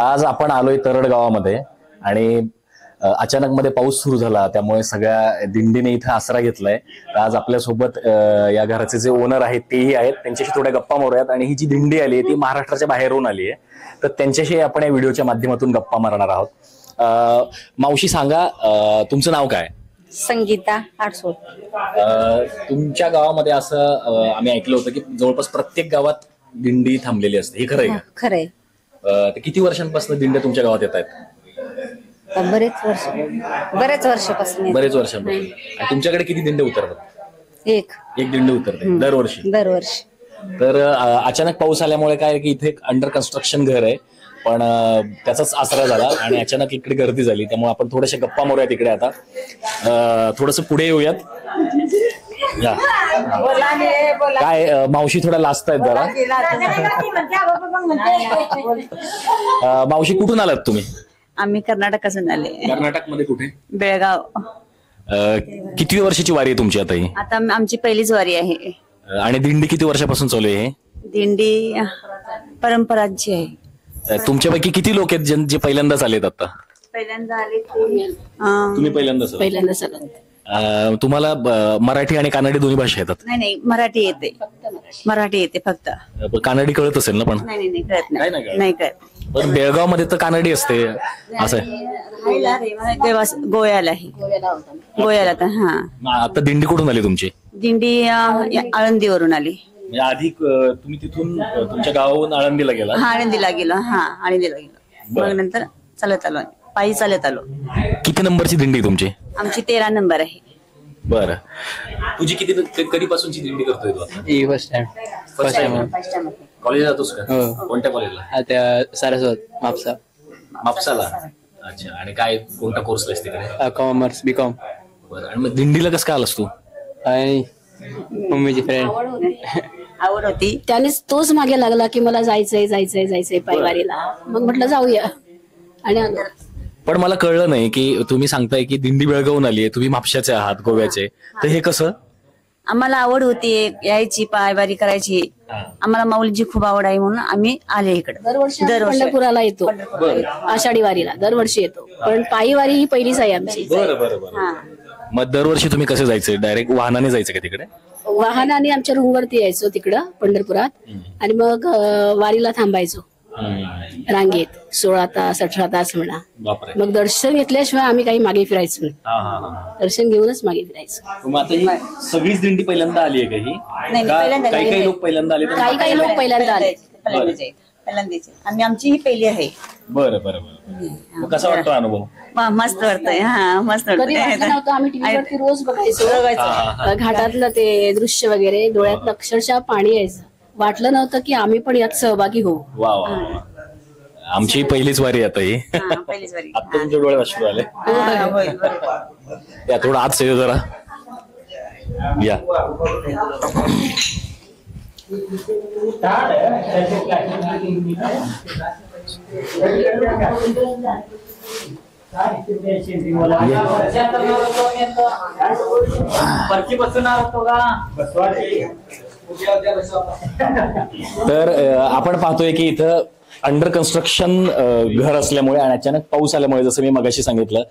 आज आपण आलोय तरड गावामध्ये आणि अचानक मध्ये पाऊस सुरू झाला, त्यामुळे सगळ्या दिंडीने इथे आसरा घेतलाय. आज आपल्यासोबत या घराचे जे ओनर आहेत तेही आहेत, त्यांच्याशी थोड्या गप्पा मारूयात. आणि ही जी दिंडी आली आहे ती महाराष्ट्राच्या बाहेरून आली आहे, तर त्यांच्याशी आपण या व्हिडिओच्या माध्यमातून गप्पा मारणार आहोत. मावशी सांगा, तुमचं नाव काय? संगीता आठसोड. तुमच्या गावामध्ये असं आम्ही ऐकलं होतं की जवळपास प्रत्येक गावात दिंडी थांबलेली असते, हे खरं आहे का? खरंय. किती वर्षांपासून दिंड्या तुमच्या गावात येत आहेत? बरेच वर्षापासून. बरेच वर्षांपासून. आणि तुमच्याकडे किती दिंडे उतरतात? एक दिंडी उतरते दरवर्षी. तर अचानक पाऊस आल्यामुळे काय की इथे एक अंडर कन्स्ट्रक्शन घर आहे, पण त्याचाच आसरा झाला आणि अचानक इकडे गर्दी झाली, त्यामुळे आपण थोड्याशा गप्पा मारूयात इकडे. आता थोडस पुढे येऊयात. काय मावशी थोड्या लाजतायत जरा. मावशी कुठून आलात तुम्ही? आम्ही कर्नाटकातून आले. कर्नाटक मध्ये कुठे? बेळगाव. किती वर्षाची वारी आहे तुमची आता ही? आता आमची पहिलीच वारी आहे. आणि दिंडी किती वर्षापासून चालू आहे? दिंडी परंपरांची आहे. तुमच्यापैकी किती लोक आहेत जे पहिल्यांदाच आलेत? आता पहिल्यांदा आले. तुम्ही पहिल्यांदाच आलात? तुम्हाला मराठी आणि कानडी दोन्ही भाषा येतात? नाही, मराठी येते फक्त. कानडी कळत असेल ना? पण नाही कळत. नाही कळत. पण बेळगाव मध्ये तर कानडी असते असं गोव्याला आहे. गोव्याला तर. आता दिंडी कुठून आली तुमची? दिंडी आळंदीवरून आली. आधी तुम्ही तिथून तुमच्या गावावरून आळंदीला गेला? आळंदीला गेलो. आळंदीला गेलो. मग नंतर चालत आलो, पायी चालत आलो. किती नंबरची दिंडी तुमची? आमची 13 नंबर आहे. बरं. तुझी कधीपासूनची दिंडी करतोय तू? First time. कॉलेजला जातोस का? कोणत्या कॉलेजला? त्या सारस्वत मापसाला. अच्छा. आणि काय कोणता कोर्स आहेस तिकडे? Commerce, BCom. बरं. आणि मग दिंडीला कसं काय आलास तू? आणि मम्मीची फ्रेंड. आवड होती, त्यानेच तोच मागे लागला की मला जायचंय पायवारीला. मग म्हटलं जाऊया. आणि पण मला कळलं नाही की तुम्ही सांगताय की दिंडी बेळगावून आली आहे, तुम्ही म्हापशाचे आहात, गोव्याचे, तर हे कसं? आम्हाला आवड होती यायची, पायवारी करायची. आम्हाला माऊलीची खूप आवड आहे म्हणून आम्ही आले इकडे. दरवर्षी पंढरपुराला येतो, आषाढी वारीला दरवर्षी येतो. पण पायी वारी ही पहिलीच आहे आमची. बरं. मग दरवर्षी तुम्ही कसे जायचे? डायरेक्ट वाहनाने जायचं का तिकडे? वाहनाने आमच्या रूमवरती यायचो तिकडं पंढरपुरात, आणि मग वारीला थांबायचो रांगेत 16 तास 18 तास म्हणा. मग दर्शन घेतल्याशिवाय आम्ही काही मागे फिरायचो नाही. दर्शन घेऊनच मागे फिरायचो. मग आता ही सगळीच दिंडी पहिल्यांदा आली आहे का ही? काही लोक पहिल्यांदा आले? काही लोक पहिल्यांदा आले. आम्ही आमची ही पहिली आहे. बरं. कसा वाटतो अनुभव? मस्त वाटतंय. मस्त कधी वाटलं नव्हतं. आम्ही टीव्हीवरती रोज बघायचो घाटातलं ते दृश्य वगैरे, डोळ्यात अक्षरशः पाणी यायचं. वाटलं नव्हतं की आम्ही पण यात सहभागी होऊ. वा. आमची पहिलीच वारी आता ही. आता तुमच्या डोळ्यात अश्रू आले. या थोडं आत सेव जरा या. तर आपण पाहतोय की इथं अंडर कन्स्ट्रक्शन घर असल्यामुळे आणि अचानक पाऊस आल्यामुळे, जसं मी मगाशी सांगितलं,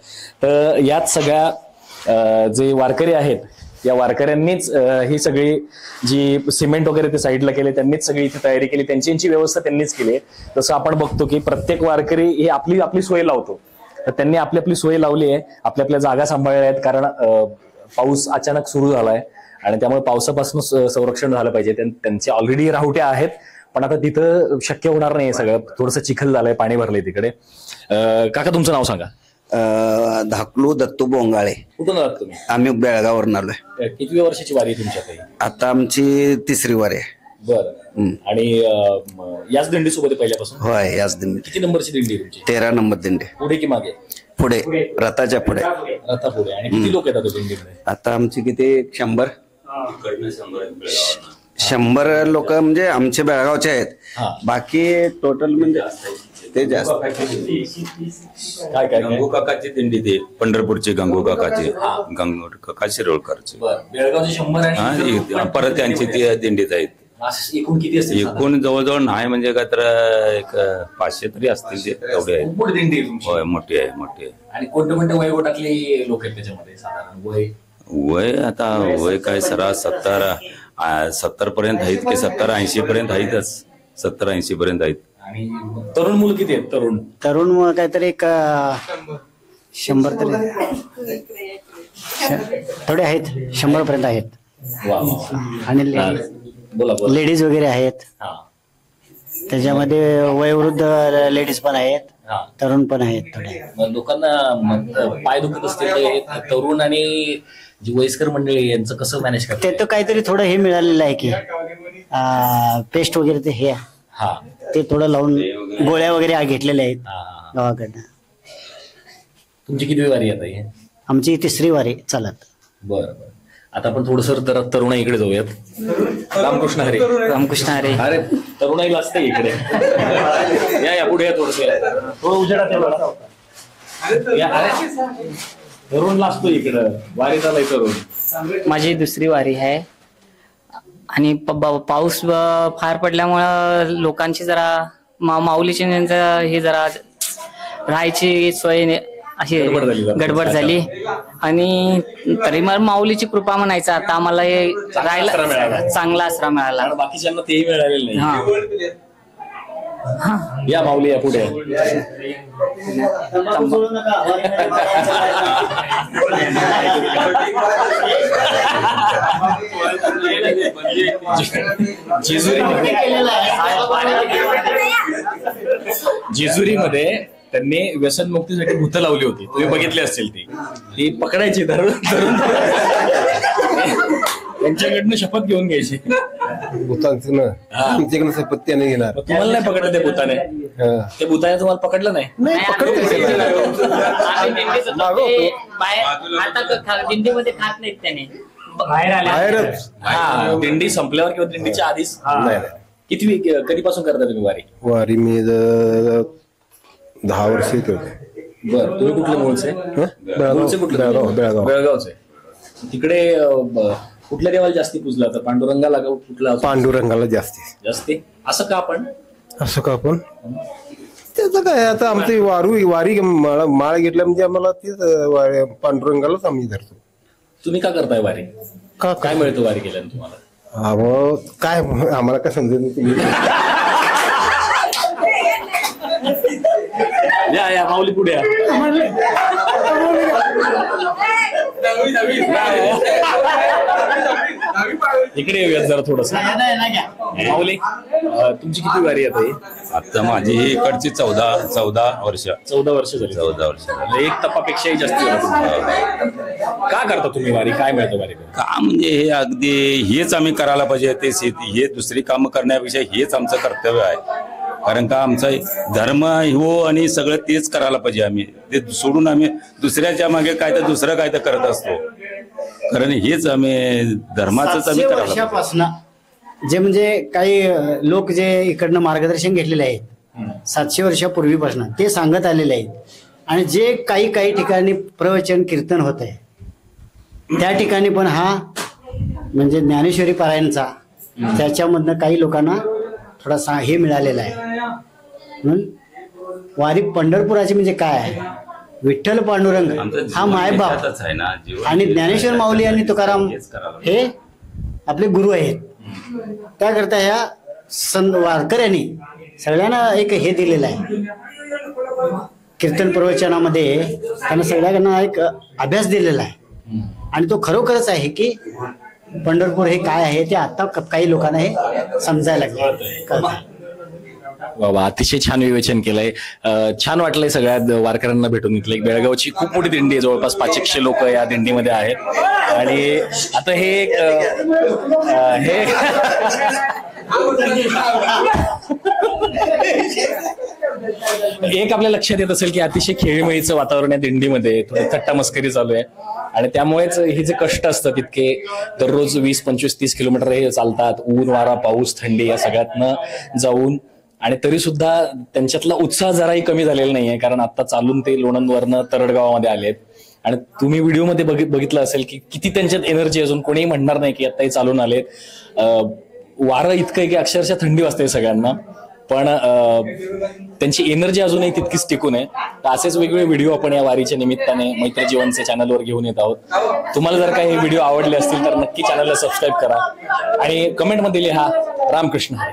तर यात सगळ्या जे वारकरी आहेत या वारकऱ्यांनीच ही सगळी जी सिमेंट वगैरे ते साईडला केले, त्यांनीच सगळी इथे तयारी केली. त्यांची व्यवस्था त्यांनीच केली. जसं आपण बघतो की प्रत्येक वारकरी हे आपली सोय लावतो, तर त्यांनी आपली सोय लावली आहे, आपल्या जागा सांभाळल्या आहेत. कारण पाऊस अचानक सुरू झालाय आणि त्यामुळे पावसापासून संरक्षण झालं पाहिजे. त्यांचे ऑलरेडी राहुट्या आहेत, पण आता तिथं शक्य होणार नाही. सगळं थोडंसं चिखल झालंय, पाणी भरलंय तिकडे. काका तुमचं नाव सांगा. धाकलू दत्तू बोंगाळे. कुठून आलात तुम्ही? आम्ही बेळगाववरून आलोय. किती वर्षाची वारी आहे तुमच्या? आता आमची 3री वारी आहे. बरं. आणि याच दिंडी सोबत पहिल्यापासून? होय, याच दिंडी. किती नंबरची दिंडी तुमची? 13 नंबर दिंडी. पुढे की मागे? पुढे, रथाच्या पुढे. रथापुढे. आणि किती लोक येतात दिंडीमध्ये? आता आमची किती 100 लोक म्हणजे आमचे बेळगावचे आहेत. बाकी टोटल म्हणजे ते जास्त. काय गंगू काकाची दिंडी, ते पंढरपूरचे गंगू काकाचे, गंगू काका शिरोळकरचे. बेळगावचे 100 परत त्यांची ती दिंडीत आहेत. एकूण किती असते एकूण जवळजवळ नाही म्हणजे काय तर एक 500 तरी असतील ते तेवढे आहेत. मोठी दिंडी आहे तुमची. होय मोठी आहे मोठी आहे. आणि कोणत्या कोणत्या वयोगटातले लोक आहेत त्याच्यामध्ये साधारण वय? वय आता वय काय सरास 70 पर्यंत आहेत की 70-80 पर्यंत आहेतच. 70-80 पर्यंत आहेत. आणि तरुण मुलं किती आहेत? तरुण मग काहीतरी एक 100 तरी थोडे आहेत, 100 पर्यंत आहेत. वा. आणि बोला बोला. लेडीज वगैरे आहेत. हा त्याच्यामध्ये वयोवृद्ध लेडीज पण आहेत, हा. तरुण पण आहेत थोडे. मग लोकांना पाय दुखत असतील ते तरुण आणि जी वयस्कर मंडळी यांचं कसं मॅनेज करतात? ते तर काहीतरी थोडं हे मिळालेलं आहे की पेस्ट वगैरे ते हे हा ते थोडं लावून गोळ्या वगैरे घेतलेल्या आहेत हा, हा. गावाकडनं. तुमची किती वारी आता ही? आमची 3री वारी चालत. बरं बरं. आता आपण थोडस तरुणाई इकडे जाऊयात. रामकृष्ण हरे. रामकृष्ण हरे. अरे तरुणाई असते इकडे. या पुढे या थोडस. थोडं उजेडात या बघा. या, अरे तरुण लागतो इकडं. वारी चालाय तरुण. माझी 2री वारी आहे आणि पाऊस फार पडल्यामुळं लोकांची जरा माऊलीची हे जरा राहायची सोय अशी गडबड झाली आणि तरी मला माऊलीची कृपा म्हणायचं आता आम्हाला हे राहायला चांगला आसरा मिळाला. बाकीच्यांना तेही मिळालेलं नाही. या माऊली या पुढे. जेजुरीमध्ये त्यांनी व्यसनमुक्तीसाठी भूत लावली होती. तुम्ही बघितली असतील. ती पकडायची धरून त्यांच्याकडनं शपथ घेऊन घ्यायची. भूतांचं ना आमच्याकडे सपत्याने घेणार. तुम्हाला नाही पकडलं ते भूताने? ते भूताने तुम्हाला पकडलं नाही? दिंडीमध्ये खात नाहीत त्याने बाहेरच. हा दिंडी संपल्यावर किंवा दिंडीच्या आधीच? किती कधीपासून करता तुम्ही वारी? वारी मी 10 वर्ष येतो. बरं. तुम्ही कुठले मूळचे? बेळगावचे. तिकडे कुठल्या देवाला जास्ती पूजला तर? पांडुरंगाला कुठला? पांडुरंगाला जास्ती. असं का आपण? असं का आपण? त्याचं काय आता आमची वारी माळ घेतल्या म्हणजे आम्हाला तीच पांडुरंगालाच आम्ही धरतो. तुम्ही का करताय वारी? काय मिळतं वारी केल्यानं तुम्हाला? काय आम्हाला काय समजत नाही. तुम्ही या माऊली पुढे. इकडे येऊयात जरा थोडस. माऊली तुमची किती वारी आता? आता माझी ही इकडची 14 वर्ष. 14 वर्ष झाली. 14 वर्ष. एक तपापेक्षाही जास्त झालं. का करता तुम्ही वारी? काय मिळतं वारी? का म्हणजे हे अगदी हेच आम्ही करायला पाहिजे. ते शेती हे दुसरी कामं करण्यापेक्षा हेच आमचं कर्तव्य आहे. कारण का आमचा धर्म हो आणि सगळं तेच करायला पाहिजे. आम्ही ते सोडून आम्ही दुसऱ्याच्या मागे काय तर दुसरं काय तर करत असतो. कारण हेच आम्ही धर्माचंच आम्ही करायला वर्षापासून जे म्हणजे काही लोक जे इकडनं मार्गदर्शन घेतलेले आहेत 700 वर्षापूर्वीपासून ते सांगत आलेले आहेत. आणि जे काही ठिकाणी प्रवचन कीर्तन होत आहे त्या ठिकाणी पण हा म्हणजे ज्ञानेश्वरी पारायणचा त्याच्यामधनं काही लोकांना थोडासा हे मिळालेला आहे. म्हणून वारी पंढरपुराची म्हणजे काय आहे? विठ्ठल पांडुरंग हा मायबाप आणि ज्ञानेश्वर माऊली आणि तुकाराम हे आपले गुरु आहेत. त्याकरता ह्या वारकऱ्यांनी सगळ्यांना एक हे दिलेलं आहे. कीर्तन प्रवचनामध्ये त्यांना सगळ्यांना एक अभ्यास दिलेला आहे. आणि तो खरोखरच आहे की पंढरपूर हे काय आहे ते आता काही लोकांना हे समजायला लागलं. बाबा अतिशय छान विवेचन केलंय. छान वाटलंय सगळ्या वारकऱ्यांना भेटून. इथलं एक बेळगावची खूप मोठी दिंडी आहे. जवळपास 500 लोक या दिंडीमध्ये आहेत. आणि आता हे एक आपल्या लक्षात येत असेल की अतिशय खेळीमेळीचं वातावरण आहे दिंडीमध्ये. थोडी थट्टा मस्करी चालू आहे. आणि त्यामुळेच हे जे कष्ट असतात तितके दररोज 20, 25, 30 किलोमीटर हे चालतात. ऊन वारा पाऊस थंडी या सगळ्यातनं जाऊन. आणि तरी सुद्धा त्यांच्यातला उत्साह जराही कमी झालेला नाहीये. कारण आता चालून ते लोणंदवरनं तरडगावामध्ये आलेत. आणि तुम्ही व्हिडिओमध्ये बघितलं असेल की किती त्यांच्यात एनर्जी. अजून कोणीही म्हणणार नाही की आता हे चालून आलेत. वारं इतकं आहे की अक्षरशः थंडी वाजते सगळ्यांना, पण त्यांची एनर्जी अजूनही तितकीच टिकून आहे. तर असेच वेगवेगळे व्हिडिओ आपण या वारीच्या निमित्ताने मैत्र जीवनचे चॅनलवर घेऊन येत आहोत. तुम्हाला जर काही व्हिडिओ आवडले असतील तर नक्की चॅनलला सबस्क्राईब करा आणि कमेंटमध्ये लिहा रामकृष्ण हरी.